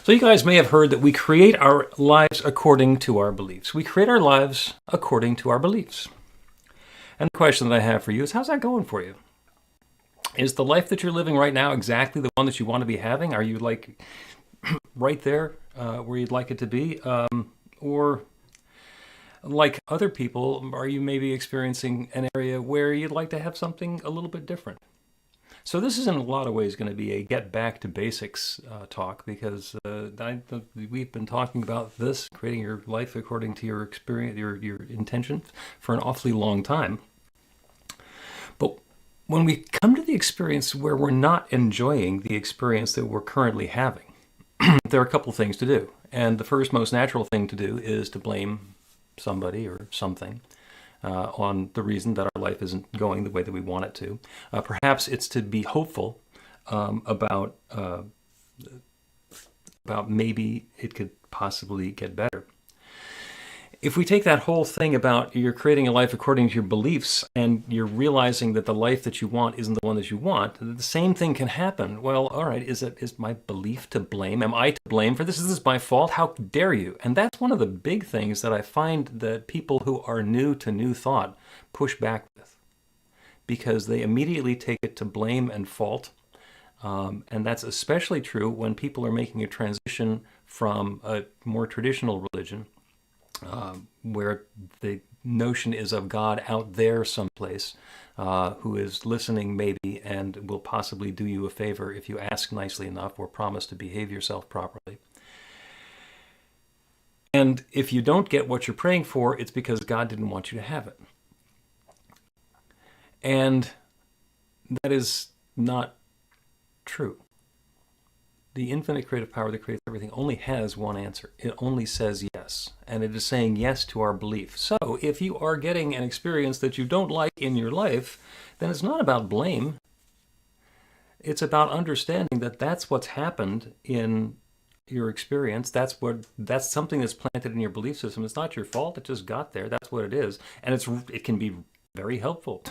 So you guys may have heard that we create our lives according to our beliefs. We create our lives according to our beliefs. And the question that I have for you is, how's that going for you? Is the life that you're living right now exactly the one that you want to be having? Are you like right there where you'd like it to be? Or like other people, are you maybe experiencing an area where you'd like to have something a little bit different? So this is in a lot of ways going to be a get back to basics talk, because we've been talking about this, creating your life according to your experience, your intention, for an awfully long time. But when we come to the experience where we're not enjoying the experience that we're currently having, there are a couple things to do. And the first most natural thing to do is to blame somebody or something on the reason that our life isn't going the way that we want it to. Perhaps it's to be hopeful about maybe it could possibly get better. If we take that whole thing about you're creating a life according to your beliefs, and you're realizing that the life that you want isn't the one that you want, the same thing can happen. Well, all right, is my belief to blame? Am I to blame for this? Is this my fault? How dare you? And that's one of the big things that I find that people who are new to new thought push back with, because they immediately take it to blame and fault. And that's especially true when people are making a transition from a more traditional religion, where the notion is of God out there someplace, who is listening maybe and will possibly do you a favor if you ask nicely enough or promise to behave yourself properly. And if you don't get what you're praying for, it's because God didn't want you to have it. And that is not true. The infinite creative power that creates everything only has one answer. It only says yes. And it is saying yes to our belief. So if you are getting an experience that you don't like in your life, then it's not about blame. It's about understanding that that's what's happened in your experience. That's something that's planted in your belief system. It's not your fault. It just got there. That's what it is. And it can be very helpful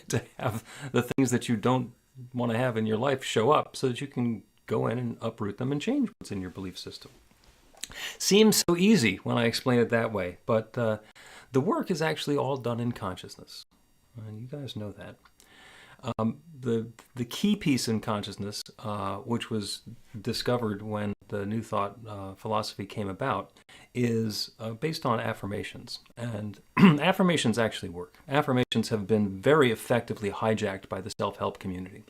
to have the things that you don't want to have in your life show up, so that you can go in and uproot them and change what's in your belief system. Seems so easy when I explain it that way, but the work is actually all done in consciousness. And you guys know that. The key piece in consciousness, which was discovered when the New Thought philosophy came about, is based on affirmations. And affirmations actually work. Affirmations have been very effectively hijacked by the self-help community.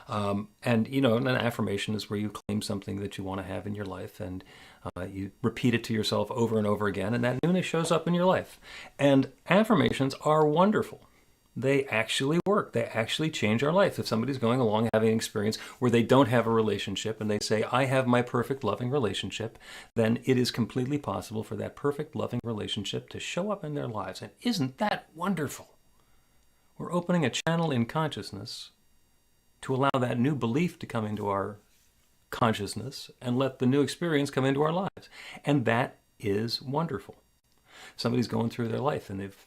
And an affirmation is where you claim something that you want to have in your life, and you repeat it to yourself over and over again, and that newness shows up in your life. And affirmations are wonderful. They actually work. They actually change our life. If somebody's going along having an experience where they don't have a relationship, and they say, I have my perfect loving relationship, then it is completely possible for that perfect loving relationship to show up in their lives. And isn't that wonderful? We're opening a channel in consciousness to allow that new belief to come into our consciousness and let the new experience come into our lives. And that is wonderful. Somebody's going through their life and they've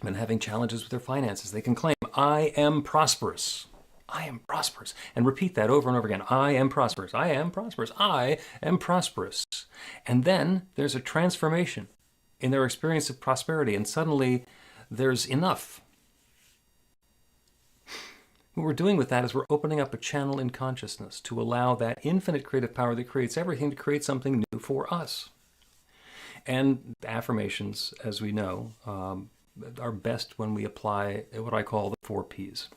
been having challenges with their finances. They can claim, I am prosperous. I am prosperous. And repeat that over and over again. I am prosperous. I am prosperous. I am prosperous. And then there's a transformation in their experience of prosperity, and suddenly there's enough. What we're doing with that is we're opening up a channel in consciousness to allow that infinite creative power that creates everything to create something new for us. And affirmations, as we know, are best when we apply what I call the 4 Ps.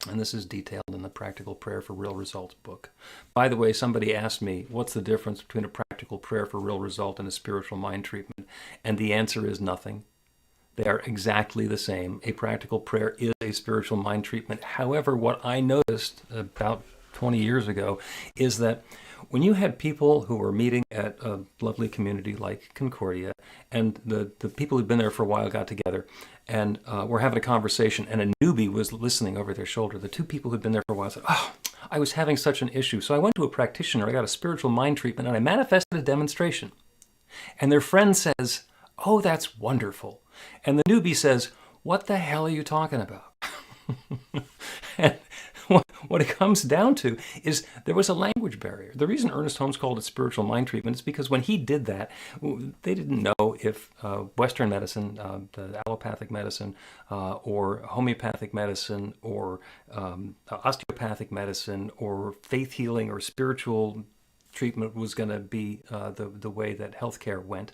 And this is detailed in the Practical Prayer for Real Results book. By the way, somebody asked me, what's the difference between a practical prayer for real result and a spiritual mind treatment? And the answer is nothing. They are exactly the same. A practical prayer is a spiritual mind treatment. However, what I noticed about 20 years ago is that when you had people who were meeting at a lovely community like Concordia, and the people who'd been there for a while got together and were having a conversation, and a newbie was listening over their shoulder, the 2 people who'd been there for a while said, oh, I was having such an issue. So I went to a practitioner, I got a spiritual mind treatment, and I manifested a demonstration. And their friend says, oh, that's wonderful. And the newbie says, what the hell are you talking about? And what it comes down to is there was a language barrier. The reason Ernest Holmes called it spiritual mind treatment is because when he did that, they didn't know if Western medicine, the allopathic medicine, or homeopathic medicine, or osteopathic medicine, or faith healing, or spiritual treatment was going to be the way that healthcare went.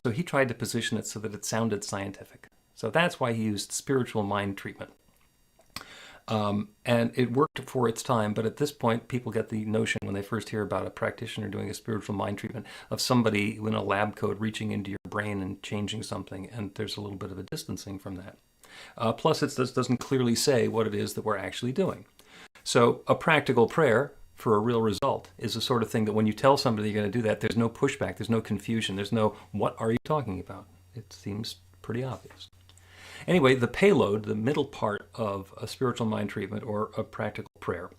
So he tried to position it so that it sounded scientific. So that's why he used spiritual mind treatment. And it worked for its time, but at this point, people get the notion when they first hear about a practitioner doing a spiritual mind treatment of somebody in a lab coat reaching into your brain and changing something, and there's a little bit of a distancing from that. Plus, it doesn't clearly say what it is that we're actually doing. So a practical prayer for a real result is the sort of thing that when you tell somebody you're going to do that, there's no pushback, there's no confusion, there's no, what are you talking about? It seems pretty obvious. Anyway, the payload, the middle part of a spiritual mind treatment or a practical prayer,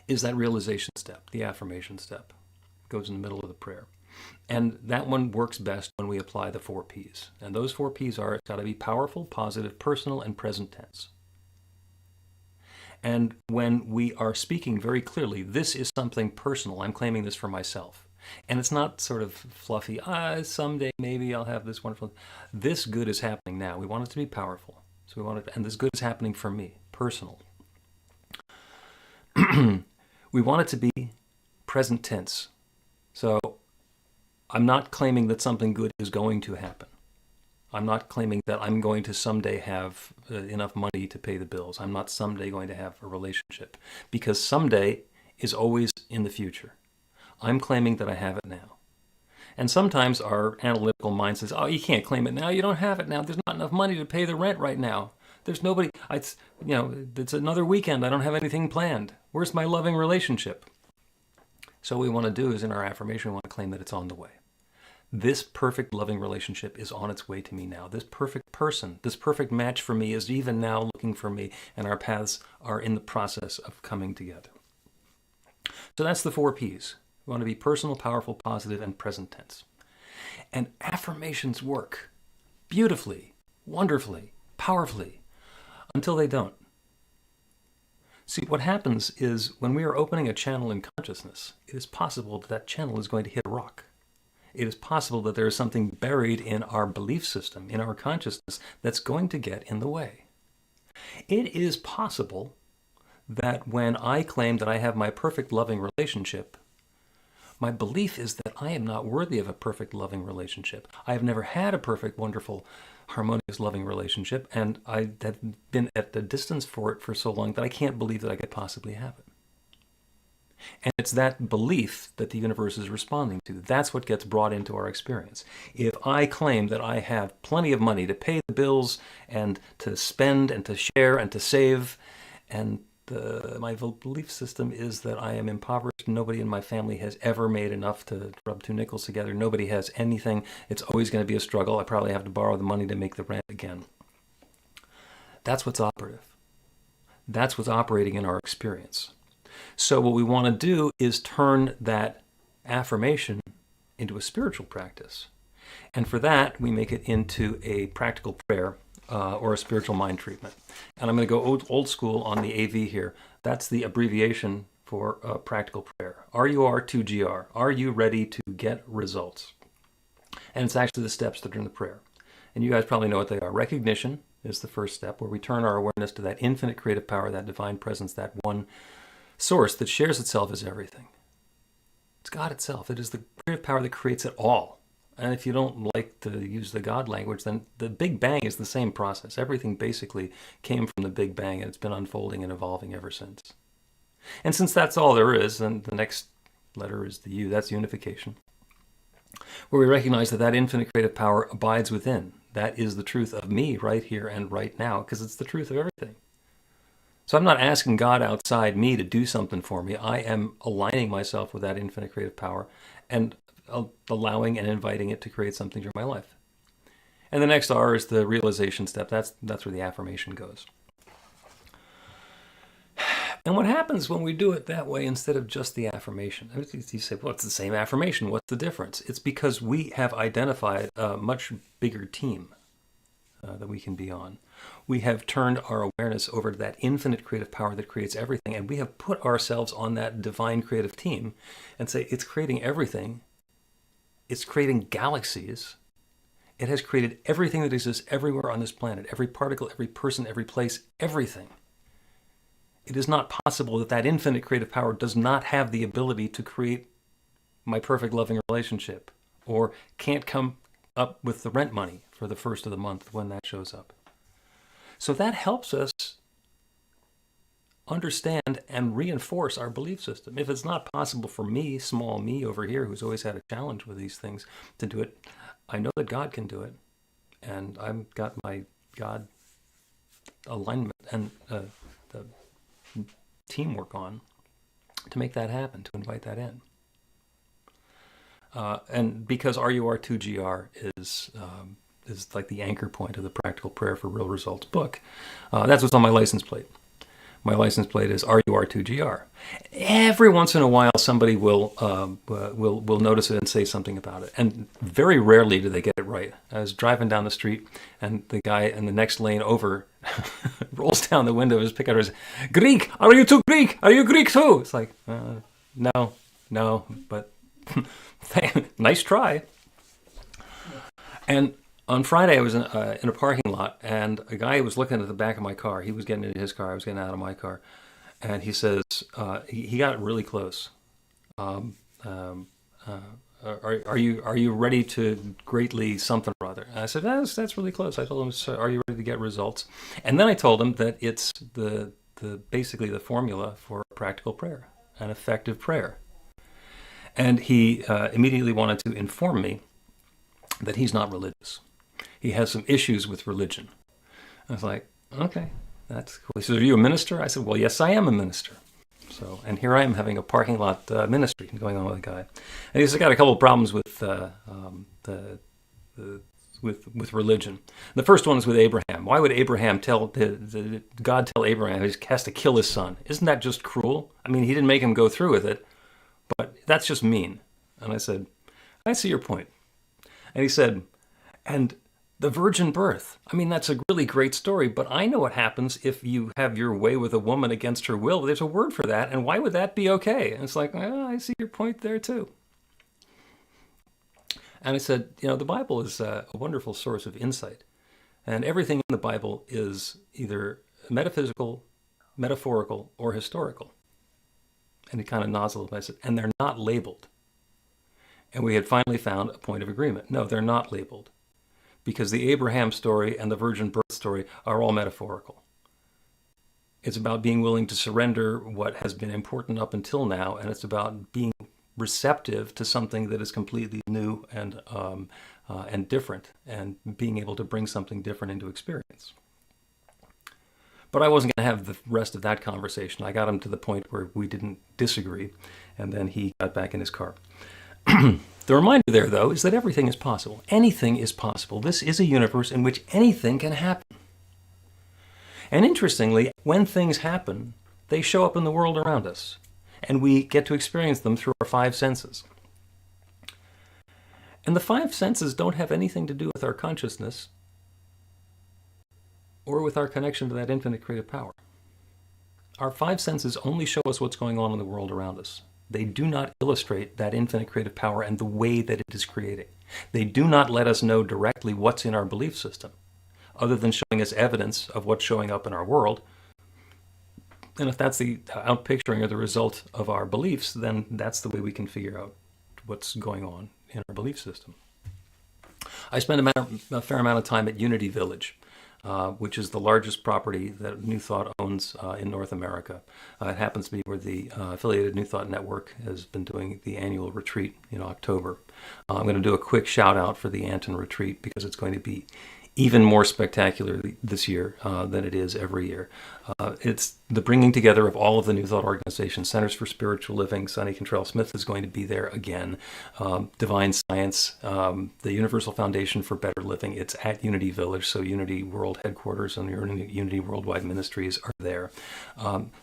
is that realization step, the affirmation step. It goes in the middle of the prayer. And that one works best when we apply the 4 Ps. And those 4 Ps are, it's got to be powerful, positive, personal, and present tense. And when we are speaking very clearly, this is something personal, I'm claiming this for myself. And it's not sort of fluffy, someday maybe I'll have this wonderful. This good is happening now. We want it to be powerful. So we want it, and this good is happening for me, personal. We want it to be present tense. So I'm not claiming that something good is going to happen. I'm not claiming that I'm going to someday have enough money to pay the bills. I'm not someday going to have a relationship. Because someday is always in the future. I'm claiming that I have it now. And sometimes our analytical mind says, oh, you can't claim it now. You don't have it now. There's not enough money to pay the rent right now. There's nobody, it's another weekend. I don't have anything planned. Where's my loving relationship? So what we want to do is in our affirmation, we want to claim that it's on the way. This perfect loving relationship is on its way to me now. This perfect person, this perfect match for me is even now looking for me, and our paths are in the process of coming together. So that's the 4 Ps. We want to be personal, powerful, positive, and present tense. And affirmations work beautifully, wonderfully, powerfully, until they don't. See, what happens is when we are opening a channel in consciousness, it is possible that that channel is going to hit a rock. It is possible that there is something buried in our belief system, in our consciousness, that's going to get in the way. It is possible that when I claim that I have my perfect loving relationship, my belief is that I am not worthy of a perfect loving relationship. I have never had a perfect, wonderful, harmonious, loving relationship, and I have been at the distance for it for so long that I can't believe that I could possibly have it. And it's that belief that the universe is responding to. That's what gets brought into our experience. If I claim that I have plenty of money to pay the bills and to spend and to share and to save, and my belief system is that I am impoverished. Nobody in my family has ever made enough to rub 2 nickels together. Nobody has anything. It's always going to be a struggle. I probably have to borrow the money to make the rent again. That's what's operative. That's what's operating in our experience. So what we want to do is turn that affirmation into a spiritual practice. And for that, we make it into a practical prayer or a spiritual mind treatment. And I'm going to go old school on the AV here. That's the abbreviation for practical prayer. RUR2GR. Are you ready to get results? And it's actually the steps that are in the prayer. And you guys probably know what they are. Recognition is the first step, where we turn our awareness to that infinite creative power, that divine presence, that one source that shares itself as everything. It's God itself. It is the creative power that creates it all. And if you don't like to use the God language, then the Big Bang is the same process. Everything basically came from the Big Bang, and it's been unfolding and evolving ever since. And since that's all there is, then the next letter is the U. That's unification, where we recognize that that infinite creative power abides within. That is the truth of me right here and right now, because it's the truth of everything. So I'm not asking God outside me to do something for me. I am aligning myself with that infinite creative power and allowing and inviting it to create something through my life. And the next R is the realization step. That's where the affirmation goes. And what happens when we do it that way instead of just the affirmation? You say, well, it's the same affirmation. What's the difference? It's because we have identified a much bigger team that we can be on. We have turned our awareness over to that infinite creative power that creates everything, and we have put ourselves on that divine creative team and say, it's creating everything. It's creating galaxies. It has created everything that exists everywhere on this planet, every particle, every person, every place, everything. It is not possible that that infinite creative power does not have the ability to create my perfect loving relationship, or can't come up with the rent money for the first of the month when that shows up. So that helps us understand and reinforce our belief system. If it's not possible for me, small me over here, who's always had a challenge with these things, to do it, I know that God can do it. And I've got my God alignment and the teamwork on to make that happen, to invite that in. And because RUR2GR is like the anchor point of the Practical Prayer for Real Results book, that's what's on my license plate. My license plate is RUR2GR. Every once in a while, somebody will notice it and say something about it. And very rarely do they get it right. I was driving down the street, and the guy in the next lane over rolls down the window of his pickup and says, "Greek, are you too Greek? Are you Greek too?" It's like, no, but nice try. And on Friday, I was in a parking lot, and a guy was looking at the back of my car. He was getting into his car. I was getting out of my car. And he says, he got really close. Are you ready to greatly something or other? And I said, that's really close. I told him, so are you ready to get results? And then I told him that it's basically the formula for practical prayer, an effective prayer. And he immediately wanted to inform me that he's not religious. He has some issues with religion. I was like, okay, that's cool. He said, "Are you a minister?" I said, "Well, yes, I am a minister." So, and here I am having a parking lot ministry going on with a guy. And he's got a couple of problems with with religion. The first one is with Abraham. Why would Abraham God tell Abraham he has to kill his son? Isn't that just cruel? I mean, he didn't make him go through with it, but that's just mean. And I said, I see your point. And he said, and the virgin birth. I mean, that's a really great story, but I know what happens if you have your way with a woman against her will. There's a word for that, and why would that be okay? And it's like, I see your point there too. And I said, the Bible is a wonderful source of insight. And everything in the Bible is either metaphysical, metaphorical, or historical. And he kind of nods a little bit. I said, and they're not labeled. And we had finally found a point of agreement. No, they're not labeled. Because the Abraham story and the virgin birth story are all metaphorical. It's about being willing to surrender what has been important up until now, and it's about being receptive to something that is completely new and different, and being able to bring something different into experience. But I wasn't going to have the rest of that conversation. I got him to the point where we didn't disagree, and then he got back in his car. The reminder there, though, is that everything is possible. Anything is possible. This is a universe in which anything can happen. And interestingly, when things happen, they show up in the world around us, and we get to experience them through our five senses. And the five senses don't have anything to do with our consciousness or with our connection to that infinite creative power. Our five senses only show us what's going on in the world around us. They do not illustrate that infinite creative power and the way that it is creating. They do not let us know directly what's in our belief system, other than showing us evidence of what's showing up in our world. And if that's the outpicturing or the result of our beliefs, then that's the way we can figure out what's going on in our belief system. I spent a fair amount of time at Unity Village, which is the largest property that New Thought owns in North America. It happens to be where the affiliated New Thought Network has been doing the annual retreat in October. I'm going to do a quick shout out for the Anton retreat because it's going to be even more spectacular this year than it is every year. It's the bringing together of all of the New Thought organizations. Centers for Spiritual Living, Sonny Cantrell-Smith is going to be there again. Divine Science, the Universal Foundation for Better Living. It's at Unity Village, so Unity World Headquarters and Unity Worldwide Ministries are there.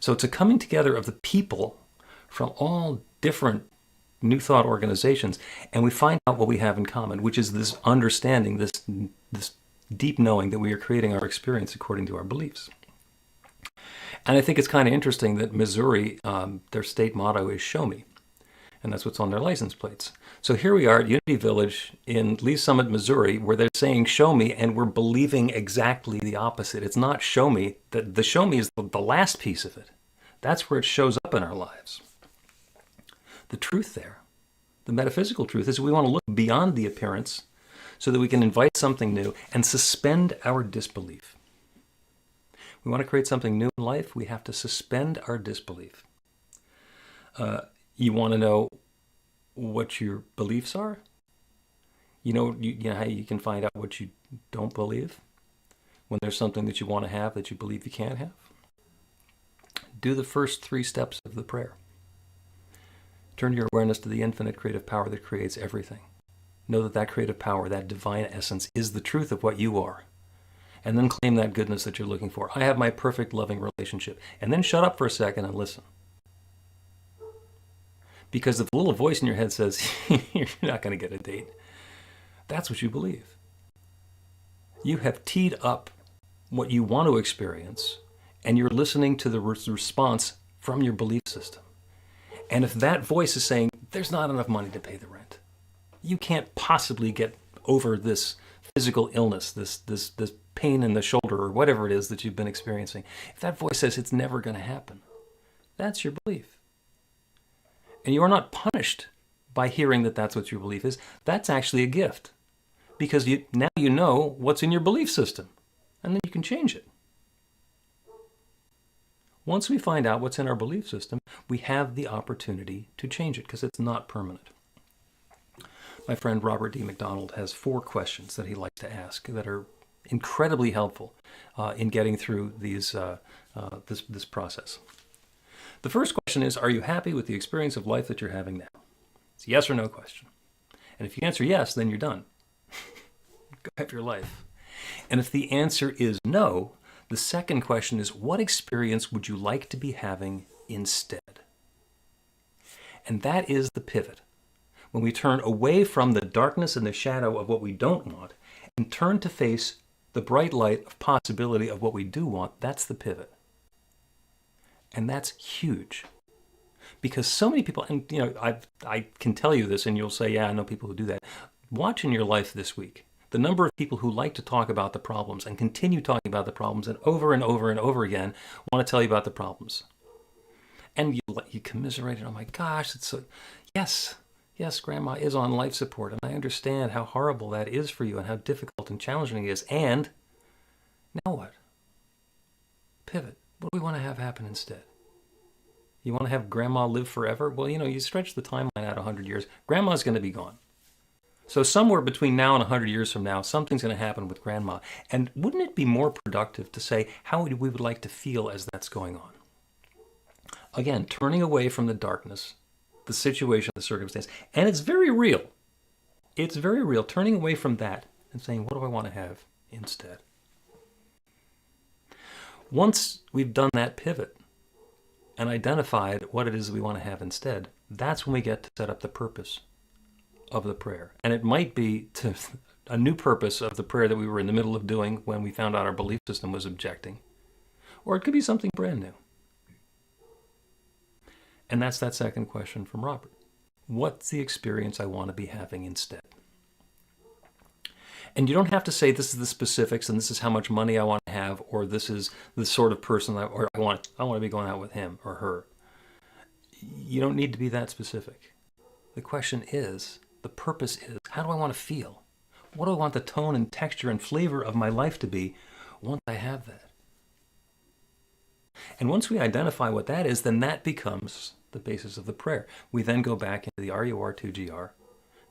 So it's a coming together of the people from all different New Thought organizations, and we find out what we have in common, which is this understanding, this deep knowing that we are creating our experience according to our beliefs. And I think it's kind of interesting that Missouri, their state motto is "Show me," and that's what's on their license plates. So here we are at Unity Village in Lee Summit, Missouri, where they're saying "Show me," and we're believing exactly the opposite. It's not "Show me." The "Show me" is the last piece of it. That's where it shows up in our lives. The truth there, the metaphysical truth, is we want to look beyond the appearance so that we can invite something new and suspend our disbelief. We want to create something new in life, we have to suspend our disbelief. You want to know what your beliefs are? You know how you can find out what you don't believe? When there's something that you want to have that you believe you can't have? Do the first 3 steps of the prayer. Turn your awareness to the infinite creative power that creates everything. Know that that creative power, that divine essence, is the truth of what you are. And then claim that goodness that you're looking for. I have my perfect loving relationship. And then shut up for a second and listen. Because if the little voice in your head says, you're not going to get a date, that's what you believe. You have teed up what you want to experience, and you're listening to the response from your belief system. And if that voice is saying, there's not enough money to pay the rent, you can't possibly get over this physical illness, this pain in the shoulder, or whatever it is that you've been experiencing, if that voice says it's never going to happen, that's your belief. And you are not punished by hearing that that's what your belief is. That's actually a gift. Because now you know what's in your belief system. And then you can change it. Once we find out what's in our belief system, we have the opportunity to change it because it's not permanent. My friend Robert D. McDonald has 4 questions that he likes to ask that are incredibly helpful in getting through this process. The first question is, are you happy with the experience of life that you're having now? It's a yes or no question. And if you answer yes, then you're done. Go have your life. And if the answer is no, the second question is, what experience would you like to be having instead? And that is the pivot. When we turn away from the darkness and the shadow of what we don't want and turn to face the bright light of possibility of what we do want, that's the pivot. And that's huge. Because so many people, and I can tell you this and you'll say, yeah, I know people who do that. Watch in your life this week the number of people who like to talk about the problems and continue talking about the problems and over and over again want to tell you about the problems. And you commiserate it. Oh my gosh, it's so, yes, grandma is on life support and I understand how horrible that is for you and how difficult and challenging it is. And now what? Pivot. What do we want to have happen instead? You want to have grandma live forever? Well, you stretch the timeline out 100 years. Grandma's going to be gone. So somewhere between now and 100 years from now, something's going to happen with grandma. And wouldn't it be more productive to say how we would like to feel as that's going on? Again, turning away from the darkness, the situation, the circumstance. And it's very real. It's very real. Turning away from that and saying, what do I want to have instead? Once we've done that pivot and identified what it is we want to have instead, that's when we get to set up the purpose of the prayer. And it might be to a new purpose of the prayer that we were in the middle of doing when we found out our belief system was objecting. Or it could be something brand new. And that's that second question from Robert. What's the experience I want to be having instead? And you don't have to say this is the specifics and this is how much money I want to have, or this is the sort of person I want to be going out with him or her. You don't need to be that specific. The question is, the purpose is, how do I want to feel? What do I want the tone and texture and flavor of my life to be once I have that? And once we identify what that is, then that becomes the basis of the prayer. We then go back into the RUR2GR,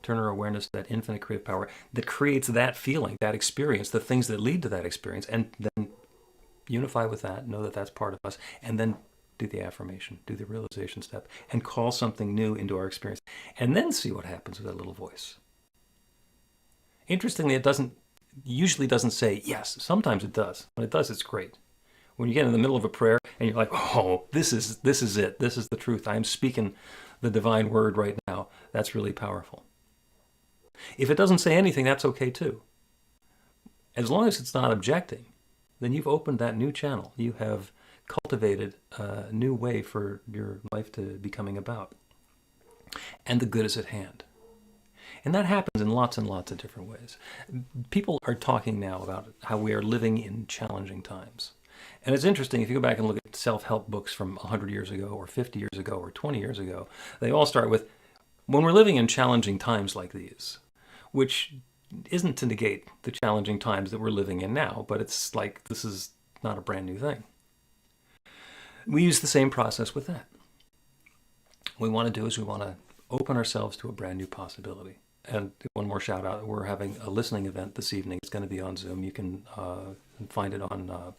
turn our awareness to that infinite creative power that creates that feeling, that experience, the things that lead to that experience, and then unify with that, know that that's part of us, and then do the affirmation, do the realization step, and call something new into our experience, and then see what happens with that little voice. Interestingly, it usually doesn't say yes. Sometimes it does. When it does, it's great. When you get in the middle of a prayer and you're like, oh, this is it. This is the truth. I am speaking the divine word right now. That's really powerful. If it doesn't say anything, that's okay too. As long as it's not objecting, then you've opened that new channel. You have cultivated a new way for your life to be coming about. And the good is at hand. And that happens in lots and lots of different ways. People are talking now about how we are living in challenging times. And it's interesting, if you go back and look at self-help books from 100 years ago or 50 years ago or 20 years ago, they all start with, when we're living in challenging times like these, which isn't to negate the challenging times that we're living in now, but it's like this is not a brand new thing. We use the same process with that. What we want to do is we want to open ourselves to a brand new possibility. And one more shout out, we're having a listening event this evening. It's going to be on Zoom. You can find it on,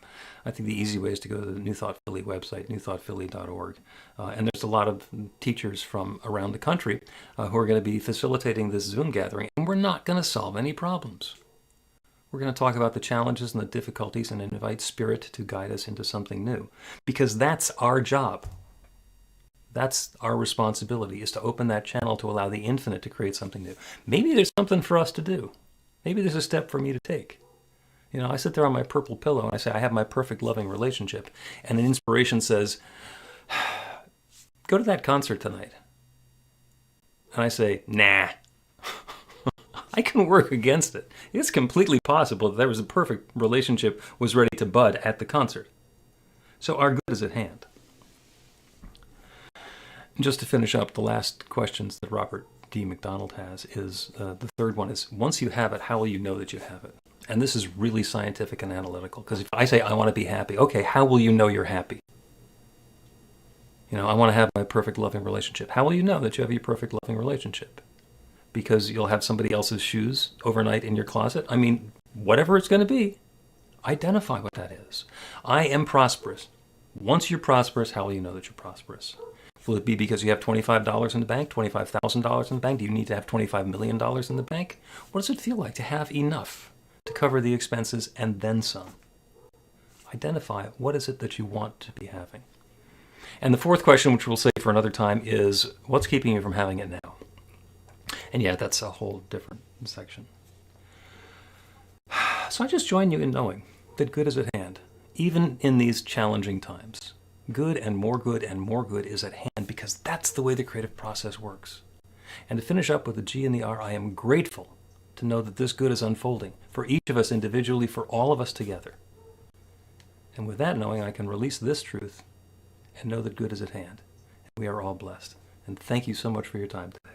I think the easy way is to go to the New Thought Philly website, newthoughtphilly.org. And there's a lot of teachers from around the country who are going to be facilitating this Zoom gathering. And we're not going to solve any problems. We're going to talk about the challenges and the difficulties and invite Spirit to guide us into something new. Because that's our job. That's our responsibility, is to open that channel to allow the infinite to create something new. Maybe there's something for us to do. Maybe there's a step for me to take. You know, I sit there on my purple pillow and I say, I have my perfect loving relationship. And an inspiration says, go to that concert tonight. And I say, nah. I can work against it. It's completely possible that there was a perfect relationship was ready to bud at the concert. So our good is at hand. Just to finish up, the last questions that Robert D. McDonald has is, the third one is, once you have it, how will you know that you have it? And this is really scientific and analytical, because if I say I want to be happy, okay, how will you know you're happy? You know, I want to have my perfect loving relationship. How will you know that you have your perfect loving relationship? Because you'll have somebody else's shoes overnight in your closet? I mean, whatever it's going to be, identify what that is. I am prosperous. Once you're prosperous, how will you know that you're prosperous? Will it be because you have $25 in the bank, $25,000 in the bank? Do you need to have $25 million in the bank? What does it feel like to have enough to cover the expenses and then some? Identify what is it that you want to be having. And the fourth question, which we'll save for another time, is what's keeping you from having it now? And yeah, that's a whole different section. So I just join you in knowing that good is at hand, even in these challenging times. Good and more good and more good is at hand, because that's the way the creative process works. And to finish up with the G and the R, I am grateful to know that this good is unfolding for each of us individually, for all of us together. And with that knowing, I can release this truth and know that good is at hand. And we are all blessed. And thank you so much for your time today.